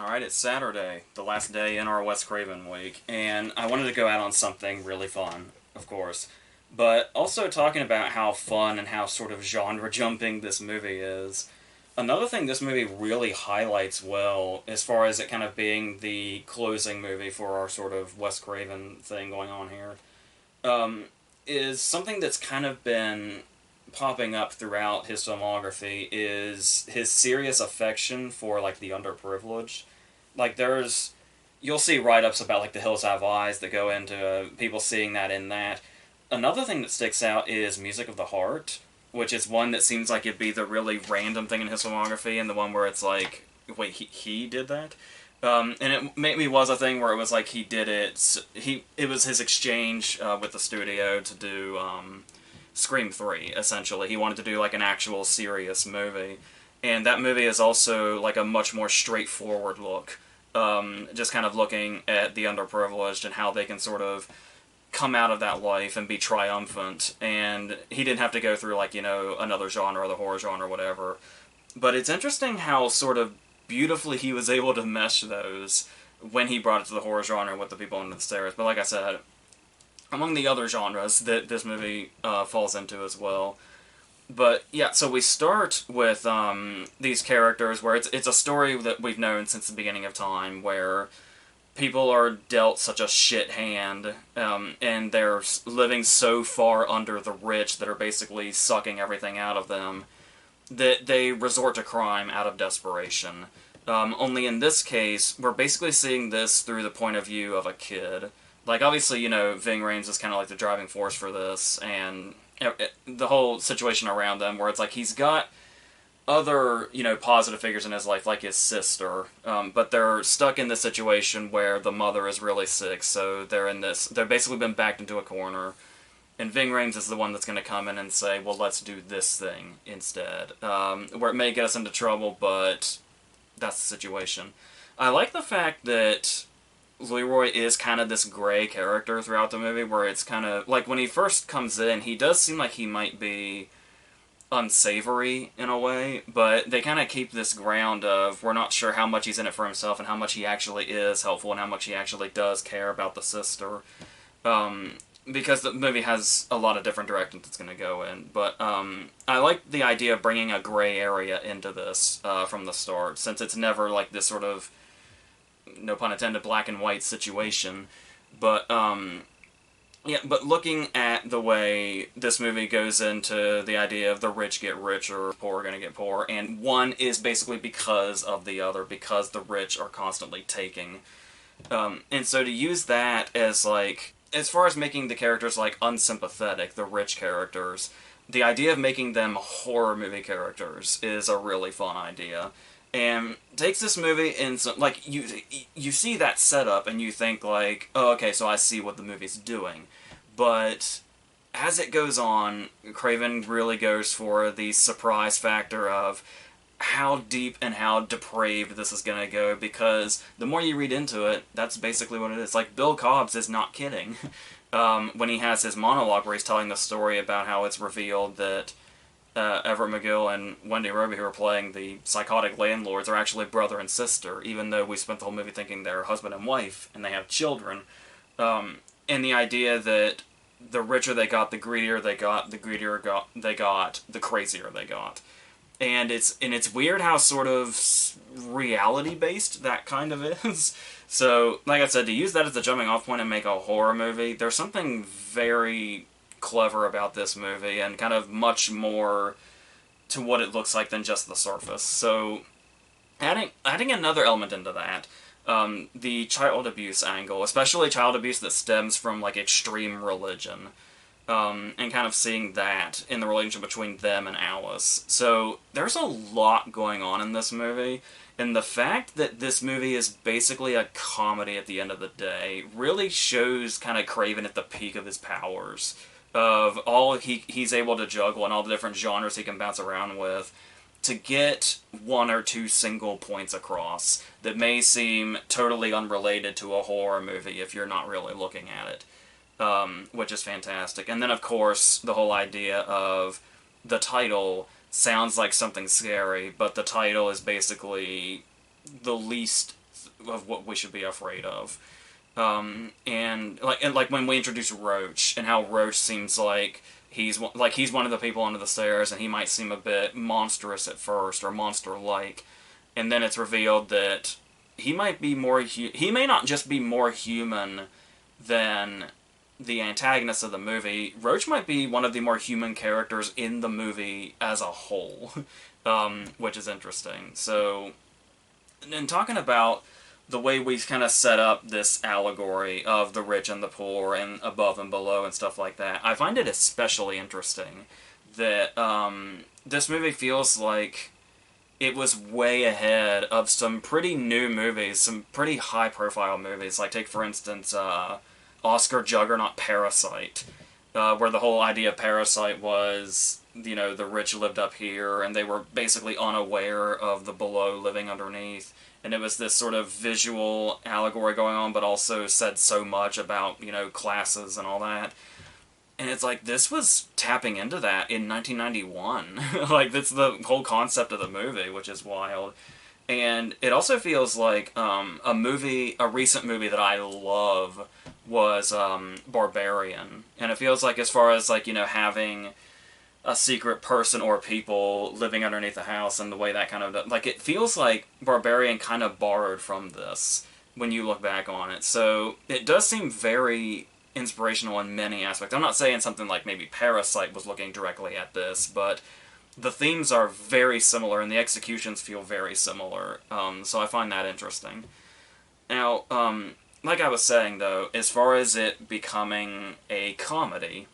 Alright, it's Saturday, the last day in our Wes Craven week, and I wanted to go out on something really fun, of course, but also talking about how fun and how sort of genre jumping this movie is. Another thing this movie really highlights well, as far as it kind of being the closing movie for our sort of Wes Craven thing going on here, um, is something that's kind of been popping up throughout his filmography is his serious affection for like the underprivileged. Like you'll see write-ups about like the Hills Have Eyes that go into people seeing that in that. Another thing that sticks out is Music of the Heart, which is one that seems like it'd be the really random thing in his filmography, and the one where it's like, wait, he did that. And it maybe was a thing where it was like he did it. It was his exchange with the studio to do Scream 3, essentially. He wanted to do like an actual serious movie. And that movie is also like a much more straightforward look. Just kind of looking at the underprivileged and how they can sort of come out of that life and be triumphant. And he didn't have to go through like, another genre, or the horror genre, or whatever. But it's interesting how sort of beautifully he was able to mesh those when he brought it to the horror genre with the people under the stairs. But like I said, among the other genres that this movie falls into as well. But yeah, so we start with these characters where it's a story that we've known since the beginning of time, where people are dealt such a shit hand, and they're living so far under the rich that are basically sucking everything out of them, that they resort to crime out of desperation. Only in this case, we're basically seeing this through the point of view of a kid. Like, obviously, Ving Rhames is kind of like the driving force for this, and the whole situation around them, where it's like he's got other, positive figures in his life, like his sister, but they're stuck in this situation where the mother is really sick, so they're basically been backed into a corner, and Ving Rhames is the one that's going to come in and say, well, let's do this thing instead, where it may get us into trouble, but that's the situation. I like the fact that Leroy is kind of this gray character throughout the movie, where it's kind of like when he first comes in, he does seem like he might be unsavory in a way, but they kind of keep this ground of we're not sure how much he's in it for himself and how much he actually is helpful and how much he actually does care about the sister, because the movie has a lot of different directions it's going to go in. But I like the idea of bringing a gray area into this from the start, since it's never like this sort of, no pun intended, black and white situation. But yeah, but looking at the way this movie goes into the idea of the rich get richer, poor are going to get poorer, and one is basically because of the other, because the rich are constantly taking. And so to use that as like, as far as making the characters like unsympathetic, the rich characters, the idea of making them horror movie characters is a really fun idea. And takes this movie in some, like, you see that setup and you think like, oh, okay, so I see what the movie's doing. But as it goes on, Craven really goes for the surprise factor of how deep and how depraved this is going to go, because the more you read into it, that's basically what it is. Like, Bill Cobbs is not kidding when he has his monologue where he's telling the story about how it's revealed that Everett McGill and Wendy Roby, who are playing the psychotic landlords, are actually brother and sister, even though we spent the whole movie thinking they're husband and wife, and they have children. And the idea that the richer they got, the greedier they got, the greedier they got, the crazier they got. And it's weird how sort of reality-based that kind of is. So, like I said, to use that as a jumping-off point and make a horror movie, there's something very clever about this movie, and kind of much more to what it looks like than just the surface. So, adding another element into that, the child abuse angle, especially child abuse that stems from like extreme religion, and kind of seeing that in the relationship between them and Alice. So there's a lot going on in this movie, and the fact that this movie is basically a comedy at the end of the day really shows kind of Craven at the peak of his powers, of all he's able to juggle and all the different genres he can bounce around with, to get one or two single points across that may seem totally unrelated to a horror movie if you're not really looking at it, which is fantastic. And then, of course, the whole idea of the title sounds like something scary, but the title is basically the least of what we should be afraid of. And like when we introduce Roach, and how Roach seems like he's one of the people under the stairs, and he might seem a bit monstrous at first, or monster-like, and then it's revealed that he might be he may not just be more human than the antagonist of the movie. Roach might be one of the more human characters in the movie as a whole, which is interesting. So, in talking about the way we kind of set up this allegory of the rich and the poor and above and below and stuff like that, I find it especially interesting that this movie feels like it was way ahead of some pretty new movies, some pretty high-profile movies. Like, take, for instance, Oscar juggernaut Parasite, where the whole idea of Parasite was, you know, the rich lived up here, and they were basically unaware of the below living underneath. And it was this sort of visual allegory going on, but also said so much about, you know, classes and all that. And it's like, this was tapping into that in 1991. Like, that's the whole concept of the movie, which is wild. And it also feels like a recent movie that I love was Barbarian. And it feels like, as far as, like, you know, having a secret person or people living underneath the house, and the way that kind of, like, it feels like Barbarian kind of borrowed from this when you look back on it. So it does seem very inspirational in many aspects. I'm not saying something like maybe Parasite was looking directly at this, but the themes are very similar and the executions feel very similar. So I find that interesting. Now, like I was saying, though, as far as it becoming a comedy,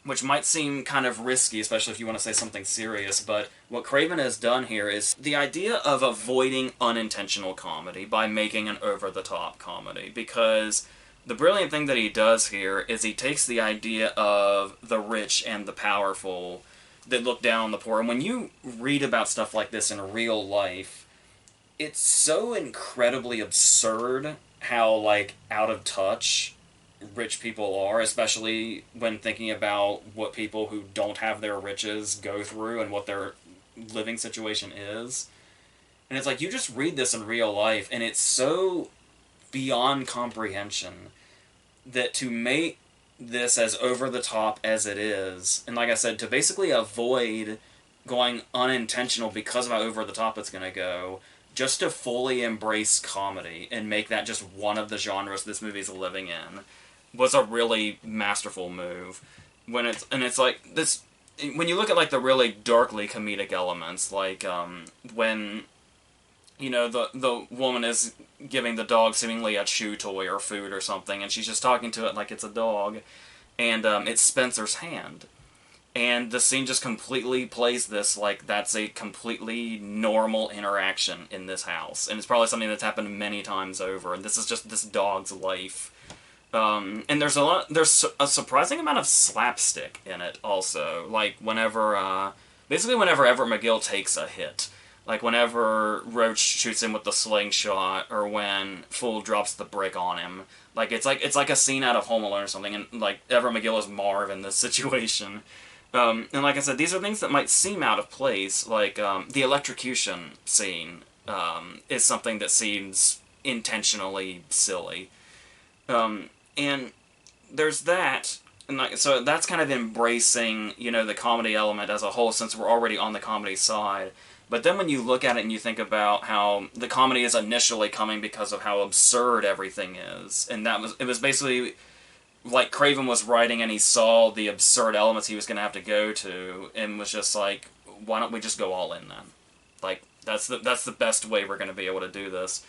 which might seem kind of risky, especially if you want to say something serious, but what Craven has done here is the idea of avoiding unintentional comedy by making an over-the-top comedy, because the brilliant thing that he does here is he takes the idea of the rich and the powerful that look down on the poor, and when you read about stuff like this in real life, it's so incredibly absurd how, like, out of touch rich people are, especially when thinking about what people who don't have their riches go through and what their living situation is. And it's like, you just read this in real life, and it's so beyond comprehension that to make this as over the top as it is, and like I said, to basically avoid going unintentional because of how over the top it's going to go, just to fully embrace comedy and make that just one of the genres this movie's living in, was a really masterful move. When it's like this, when you look at, like, the really darkly comedic elements, like when, you know, the woman is giving the dog seemingly a chew toy or food or something, and she's just talking to it like it's a dog, and it's Spencer's hand. And the scene just completely plays this like that's a completely normal interaction in this house. And it's probably something that's happened many times over, and this is just this dog's life. And there's a surprising amount of slapstick in it also. Like, basically whenever Everett McGill takes a hit. Like, whenever Roach shoots him with the slingshot, or when Fool drops the brick on him. Like, it's like a scene out of Home Alone or something, and, like, Everett McGill is Marv in this situation. And like I said, these are things that might seem out of place, like, the electrocution scene, is something that seems intentionally silly. And there's that, and so that's kind of embracing, you know, the comedy element as a whole, since we're already on the comedy side. But then when you look at it and you think about how the comedy is initially coming because of how absurd everything is, and it was basically like Craven was writing and he saw the absurd elements he was going to have to go to, and was just like, why don't we just go all in then? Like, that's the best way we're going to be able to do this.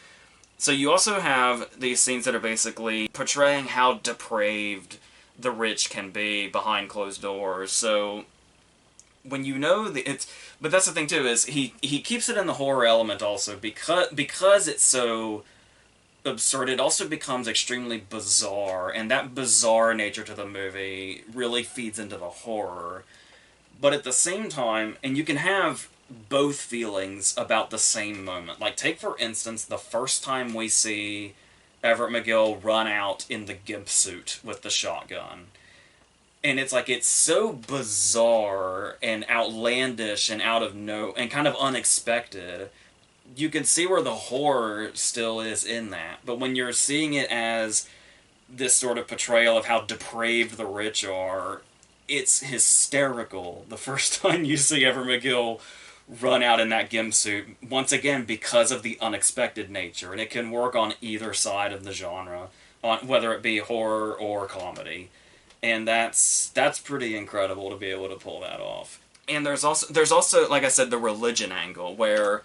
So you also have these scenes that are basically portraying how depraved the rich can be behind closed doors. So when you know but that's the thing too, is he keeps it in the horror element also, because it's so absurd. It also becomes extremely bizarre, and that bizarre nature to the movie really feeds into the horror. But at the same time, and you can have both feelings about the same moment. Like, take for instance the first time we see Everett McGill run out in the gimp suit with the shotgun. And it's like, it's so bizarre and outlandish and and kind of unexpected, you can see where the horror still is in that. But when you're seeing it as this sort of portrayal of how depraved the rich are, it's hysterical the first time you see Ever McGill run out in that gimp suit, once again because of the unexpected nature, and it can work on either side of the genre, on whether it be horror or comedy, and that's pretty incredible to be able to pull that off. And there's also like I said, the religion angle, where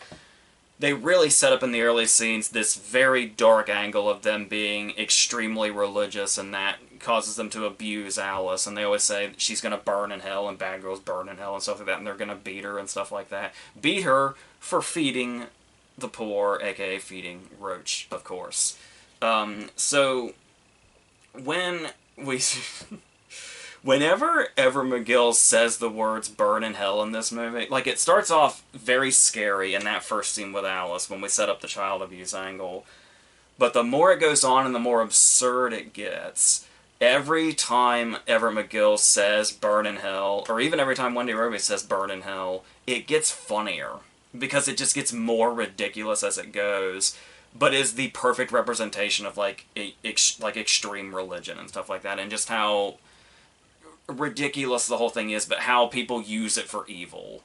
they really set up in the early scenes this very dark angle of them being extremely religious, and that causes them to abuse Alice, and they always say she's going to burn in hell, and bad girls burn in hell, and stuff like that, and they're going to beat her and stuff like that. Beat her for feeding the poor, aka feeding Roach, of course. So, when we... Whenever Ever McGill says the words burn in hell in this movie, like, it starts off very scary in that first scene with Alice when we set up the child abuse angle. But the more it goes on and the more absurd it gets, every time Ever McGill says burn in hell, or even every time Wendy Robey says burn in hell, it gets funnier. Because it just gets more ridiculous as it goes, but is the perfect representation of, like, extreme religion and stuff like that, and just how ridiculous the whole thing is, but how people use it for evil.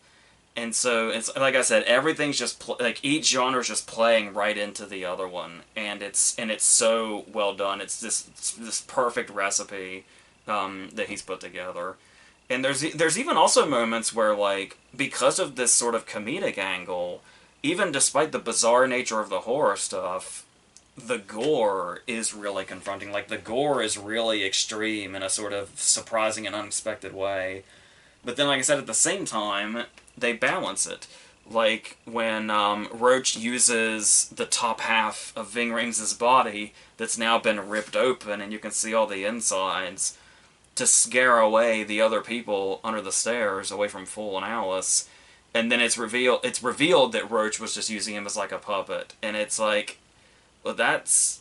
And so, it's like I said, everything's just like each genre is just playing right into the other one, and it's so well done. It's this perfect recipe that he's put together. And there's even also moments where, like, because of this sort of comedic angle, even despite the bizarre nature of the horror stuff, the gore is really confronting. Like, the gore is really extreme in a sort of surprising and unexpected way. But then, like I said, at the same time, they balance it. Like, when Roach uses the top half of Ving Rhames' body that's now been ripped open, and you can see all the insides, to scare away the other people under the stairs, away from Fool and Alice. And then it's revealed that Roach was just using him as, like, a puppet. And it's like, well, that's...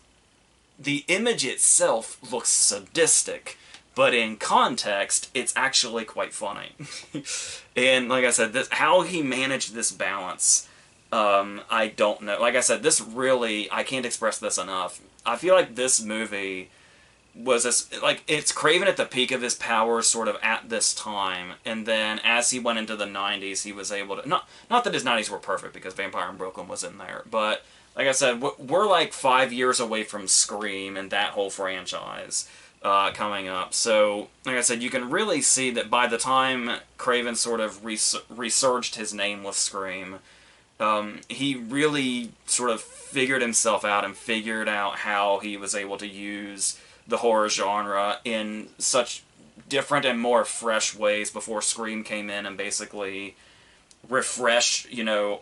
The image itself looks sadistic, but in context, it's actually quite funny. And like I said, how he managed this balance, I don't know. Like I said, this really, I can't express this enough. I feel like this movie was, it's Craven at the peak of his powers sort of at this time, and then as he went into the 90s, he was able to, not that his 90s were perfect, because Vampire in Brooklyn was in there, but like I said, we're like 5 years away from Scream and that whole franchise coming up. So, like I said, you can really see that by the time Craven sort of resurged his name with Scream, he really sort of figured himself out and figured out how he was able to use the horror genre in such different and more fresh ways before Scream came in and basically refresh,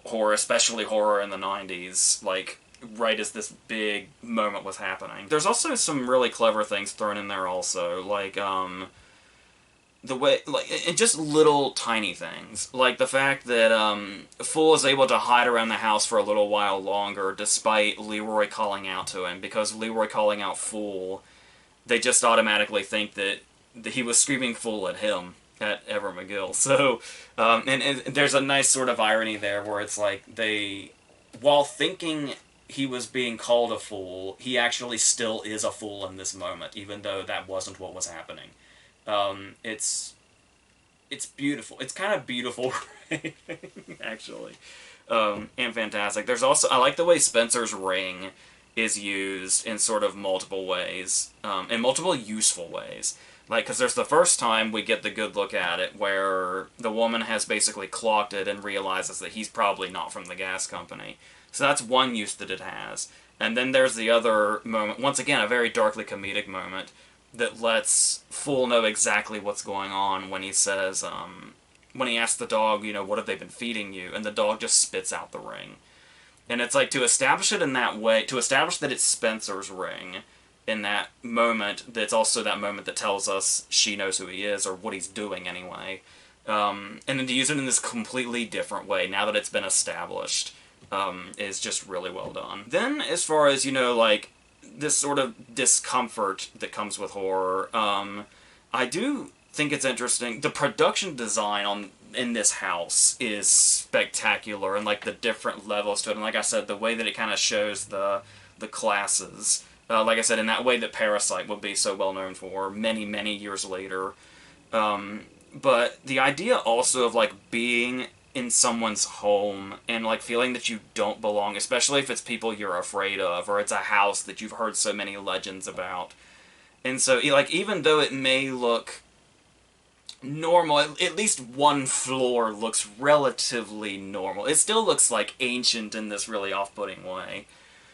horror, especially horror in the 90s, like, right as this big moment was happening. There's also some really clever things thrown in there also, like, the way, like, and just little tiny things, like the fact that, Fool is able to hide around the house for a little while longer, despite Leroy calling out to him, because Leroy calling out Fool, they just automatically think that he was screaming Fool at him, at Ever McGill. So, and there's a nice sort of irony there where it's like while thinking he was being called a fool, he actually still is a fool in this moment, even though that wasn't what was happening. It's beautiful. It's kind of beautiful writing, actually, and fantastic. There's also, I like the way Spencer's ring is used in sort of multiple ways, in multiple useful ways. Like, because there's the first time we get the good look at it, where the woman has basically clocked it and realizes that he's probably not from the gas company. So that's one use that it has. And then there's the other moment, once again, a very darkly comedic moment, that lets Fool know exactly what's going on when he says, when he asks the dog, what have they been feeding you? And the dog just spits out the ring. And it's like, to establish it in that way, to establish that it's Spencer's ring, in that moment, that's also that moment that tells us she knows who he is, or what he's doing anyway. And then to use it in this completely different way, now that it's been established, is just really well done. Then, as far as, like, this sort of discomfort that comes with horror, I do think it's interesting. The production design on in this house is spectacular, and like the different levels to it, and like I said, the way that it kind of shows the classes. Like I said, in that way that Parasite would be so well known for many years later. But the idea also of like being in someone's home and like feeling that you don't belong, especially if it's people you're afraid of, or it's a house that you've heard so many legends about. And so, like, even though it may look normal, at least one floor looks relatively normal. It still looks like ancient in this really off-putting way.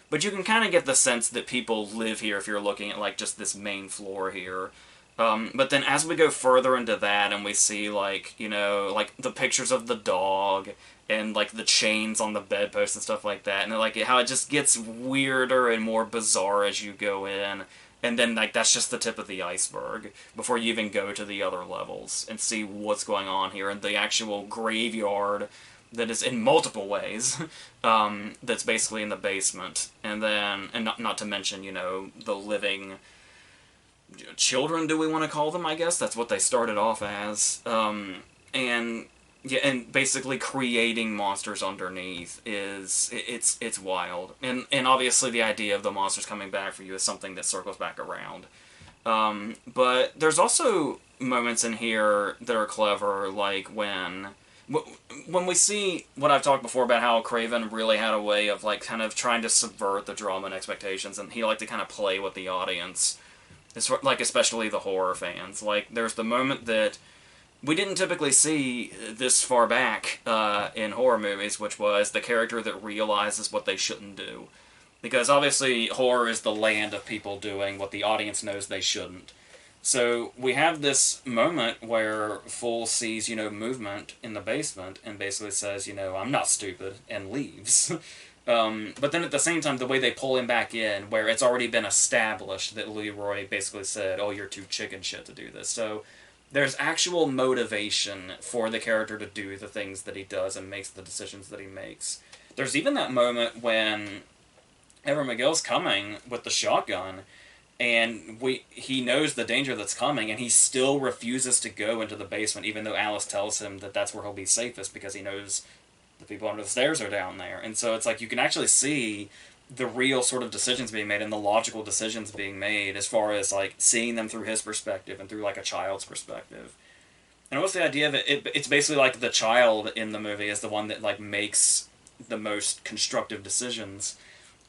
But you can kind of get the sense that people live here if you're looking at, like, just this main floor here. But then as we go further into that and we see, like, you know, like, the pictures of the dog and, like, the chains on the bedpost and stuff like that, and, like, how it just gets weirder and more bizarre as you go in. And then, like, that's just the tip of the iceberg before you even go to the other levels and see what's going on here. And the actual graveyard that is in multiple ways, that's basically in the basement. And then, and not to mention, you know, the living children, do we want to call them, I guess? That's what they started off as. And yeah, and basically creating monsters underneath it's wild. And obviously the idea of the monsters coming back for you is something that circles back around. But there's also moments in here that are clever, like when we see what I've talked before about how Craven really had a way of like kind of trying to subvert the drama and expectations, and he liked to kind of play with the audience. It's like especially the horror fans. Like there's the moment that we didn't typically see this far back in horror movies, which was the character that realizes what they shouldn't do. Because obviously horror is the land of people doing what the audience knows they shouldn't. So we have this moment where Fool sees, you know, movement in the basement and basically says, you know, I'm not stupid, and leaves. But then at the same time, the way they pull him back in, where it's already been established that Leroy basically said, oh, you're too chicken shit to do this. So there's actual motivation for the character to do the things that he does and makes the decisions that he makes. There's even that moment when Evan McGill's coming with the shotgun, and he knows the danger that's coming, and he still refuses to go into the basement, even though Alice tells him that that's where he'll be safest, because he knows the people under the stairs are down there. And so it's like you can actually see the real sort of decisions being made and the logical decisions being made as far as like seeing them through his perspective and through like a child's perspective. And what's the idea of it? It's basically like the child in the movie is the one that like makes the most constructive decisions.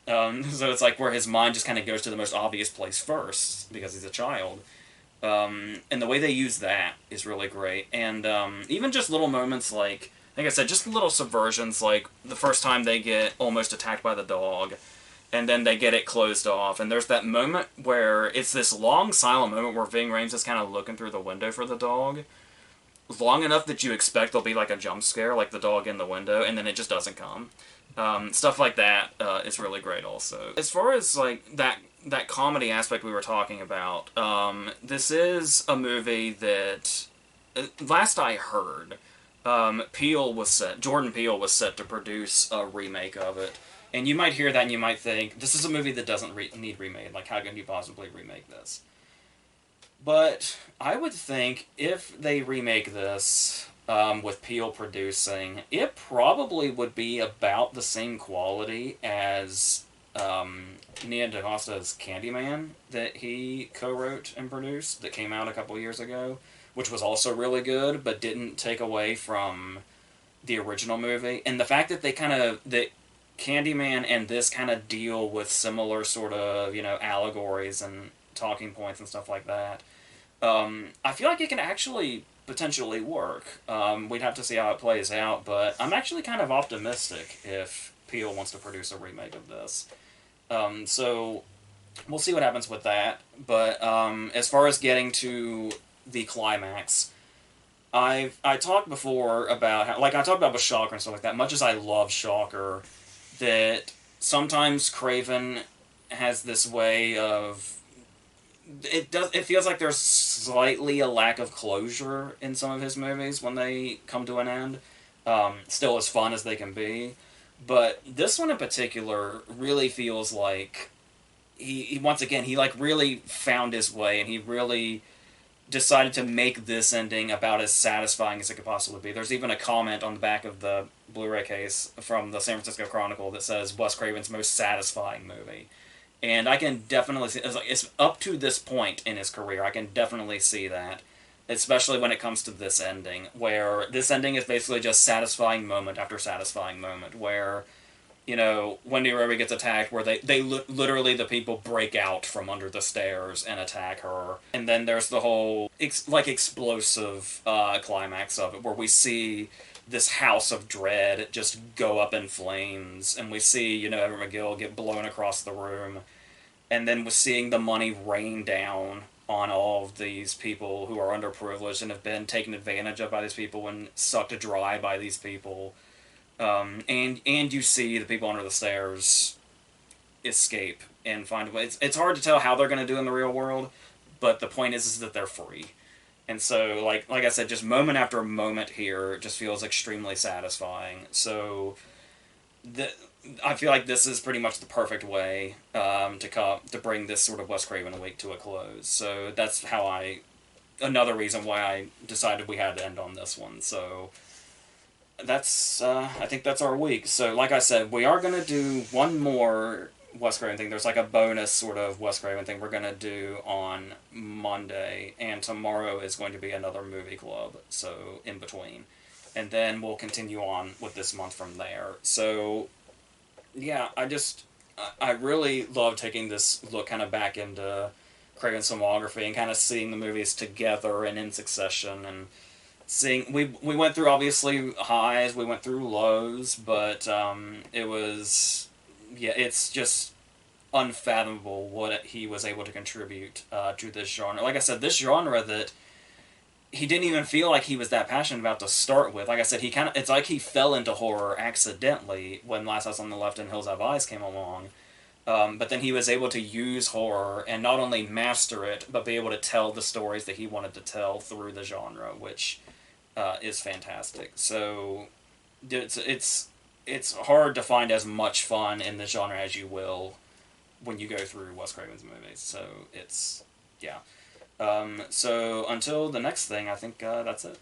So it's like where his mind just kind of goes to the most obvious place first because he's a child. And the way they use that is really great. And even just little moments like I said, just little subversions, like the first time they get almost attacked by the dog, and then they get it closed off, and there's that moment where it's this long, silent moment where Ving Rhames is kind of looking through the window for the dog, long enough that you expect there'll be like a jump scare, like the dog in the window, and then it just doesn't come. Stuff like that is really great also. As far as like that comedy aspect we were talking about, this is a movie that, last I heard, Jordan Peele was set to produce a remake of it. And you might hear that and you might think, this is a movie that doesn't need remade. Like, how can you possibly remake this? But I would think if they remake this with Peele producing, it probably would be about the same quality as Nia DaCosta's Candyman that he co-wrote and produced that came out a couple years ago, which was also really good, but didn't take away from the original movie. And the fact that that Candyman and this kind of deal with similar sort of, you know, allegories and talking points and stuff like that, I feel like it can actually potentially work. We'd have to see how it plays out, but I'm actually kind of optimistic if Peele wants to produce a remake of this. So we'll see what happens with that. But as far as getting to the climax, I talked before about how, like I talked about with Shocker and stuff like that, much as I love Shocker, that sometimes Craven has this way of, it feels like there's slightly a lack of closure in some of his movies when they come to an end. Still as fun as they can be, but this one in particular really feels like he once again, he like really found his way, and he really decided to make this ending about as satisfying as it could possibly be. There's even a comment on the back of the Blu-ray case from the San Francisco Chronicle that says Wes Craven's most satisfying movie. And I can definitely see it's up to this point in his career. I can definitely see that, especially when it comes to this ending, where this ending is basically just satisfying moment after satisfying moment, where Wendy Roby gets attacked, where literally the people break out from under the stairs and attack her, and then there's the whole explosive climax of it, where we see this house of dread just go up in flames, and we see Everett McGill get blown across the room, and then we're seeing the money rain down on all of these people who are underprivileged and have been taken advantage of by these people and sucked dry by these people. And you see the people under the stairs escape and find a way. It's hard to tell how they're going to do in the real world, but the point is that they're free. And so, like I said, just moment after moment here just feels extremely satisfying. So, I feel like this is pretty much the perfect way to bring this sort of Wes Craven week to a close. So that's another reason why I decided we had to end on this one. So that's I think that's our week. So like I said, we are going to do one more Wes Craven thing. There's like a bonus sort of Wes Craven thing we're going to do on Monday, and tomorrow is going to be another movie club, so in between. And then we'll continue on with this month from there. So, yeah, I really love taking this look kind of back into Craven's filmography and kind of seeing the movies together and in succession, and seeing we went through obviously highs, we went through lows, but it was it's just unfathomable what he was able to contribute to this genre. Like I said, this genre that he didn't even feel like he was that passionate about to start with. Like I said, it's like he fell into horror accidentally when Last House on the Left and Hills Have Eyes came along. But then he was able to use horror and not only master it, but be able to tell the stories that he wanted to tell through the genre, which is fantastic. So it's hard to find as much fun in the genre as you will when you go through Wes Craven's movies. So it's, yeah. So until the next thing, I think that's it.